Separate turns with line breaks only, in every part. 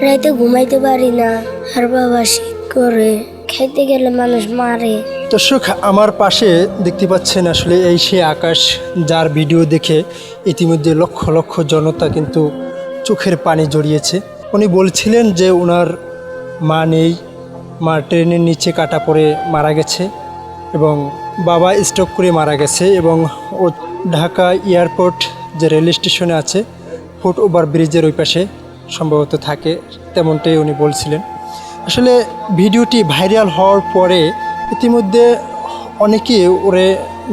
রাতে ঘুমাইতে পারি না, আর বাবা শীত করে, খাইতে গেলে মানুষ মারে।
দর্শক, আমার পাশে দেখতে পাচ্ছেন আসলে এই সেই আকাশ, যার ভিডিও দেখে ইতিমধ্যে লক্ষ লক্ষ জনতা কিন্তু চোখের পানি জড়িয়েছে। উনি বলছিলেন যে ওনার মা নেই, মা ট্রেনের নিচে কাটা পড়ে মারা গেছে এবং বাবা স্ট্রোক করে মারা গেছে, এবং ও ঢাকা এয়ারপোর্ট যে রেল স্টেশনে আছে ফুট ওভার ব্রিজের ওই পাশে সম্ভবত থাকে, তেমনটাই উনি বলছিলেন। আসলে ভিডিওটি ভাইরাল হওয়ার পরে ইতিমধ্যে অনেকেই ওরে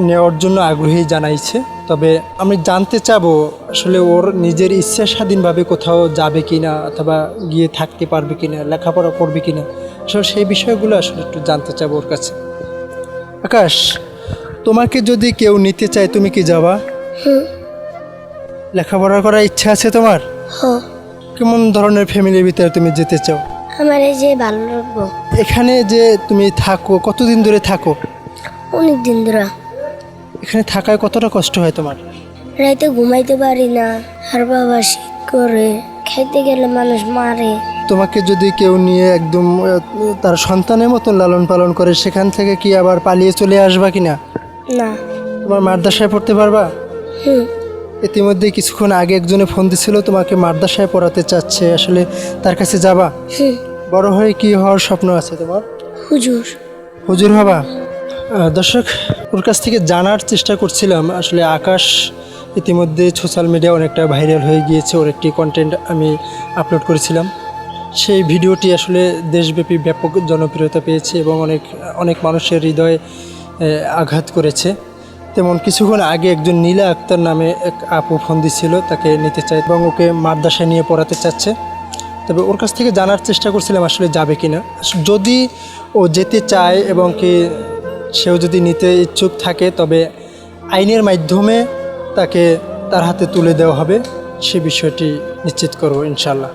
নেওয়ার জন্য আগ্রহী জানাইছে। তবে আমি জানতে চাবো আসলে ওর নিজের ইচ্ছা স্বাধীনভাবে কোথাও যাবে কিনা, অথবা গিয়ে থাকতে পারবে কিনা, লেখাপড়া করবে কিনা, আসলে সেই বিষয়গুলো আসলে একটু জানতে চাবো ওর কাছে। আকাশ, তোমাকে যদি কেউ নিতে চায় তুমি কি যাবা? লেখাপড়া করার ইচ্ছা আছে তোমার?
হ,
কেমন ধরনের ফ্যামিলির ভিতরে তুমি যেতে চাও?
আমার এই যে ভালো লাগবো।
এখানে যে তুমি থাকো, কতদিন ধরে থাকো?
অনেক দিন ধরে।
এখানে থাকায় কতটা কষ্ট হয় তোমার?
রাতে ঘুমাইতে পারি না, আর বাবা শীত করে, খাইতে গেলে মানুষ মারে।
তোমাকে যদি কেউ নিয়ে একদম তার সন্তানের মতন লালন পালন করে, সেখান থেকে কি আবার পালিয়ে চলে আসবা কিনা?
না।
তোমার মাদ্রাসায় পড়তে পারবা?
হুম।
ইতিমধ্যে কিছুক্ষণ আগে একজনে ফোন দিছিল, তোমাকে মাদ্রাসায় পড়াতে চাচ্ছে, আসলে তার কাছে যাবা?
হুম।
বড় হয়ে কি হওয়ার স্বপ্ন আছে তোমার?
হুজুর।
হুজুর হবা? দর্শক, ওর কাছ থেকে জানার চেষ্টা করছিলাম। আসলে আকাশ ইতিমধ্যে সোশ্যাল মিডিয়া অনেকটা ভাইরাল হয়ে গিয়েছে, ওর একটি কন্টেন্ট আমি আপলোড করেছিলাম। সেই ভিডিওটি আসলে দেশব্যাপী ব্যাপক জনপ্রিয়তা পেয়েছে এবং অনেক মানুষের হৃদয়ে আঘাত করেছে। তেমন কিছুক্ষণ আগে একজন নীলা আক্তার নামে এক আপু ফোন দিচ্ছিল, তাকে নিতে চায় এবং ওকে মাদ্রাসায় নিয়ে পড়াতে চাচ্ছে। তবে ওর কাছ থেকে জানার চেষ্টা করছিলাম আসলে যাবে কিনা। যদি ও যেতে চায় এবং কি সেও যদি নিতে ইচ্ছুক থাকে, তবে আইনের মাধ্যমে তাকে তার হাতে তুলে দেওয়া হবে, সে বিষয়টি নিশ্চিত করব ইনশাল্লাহ।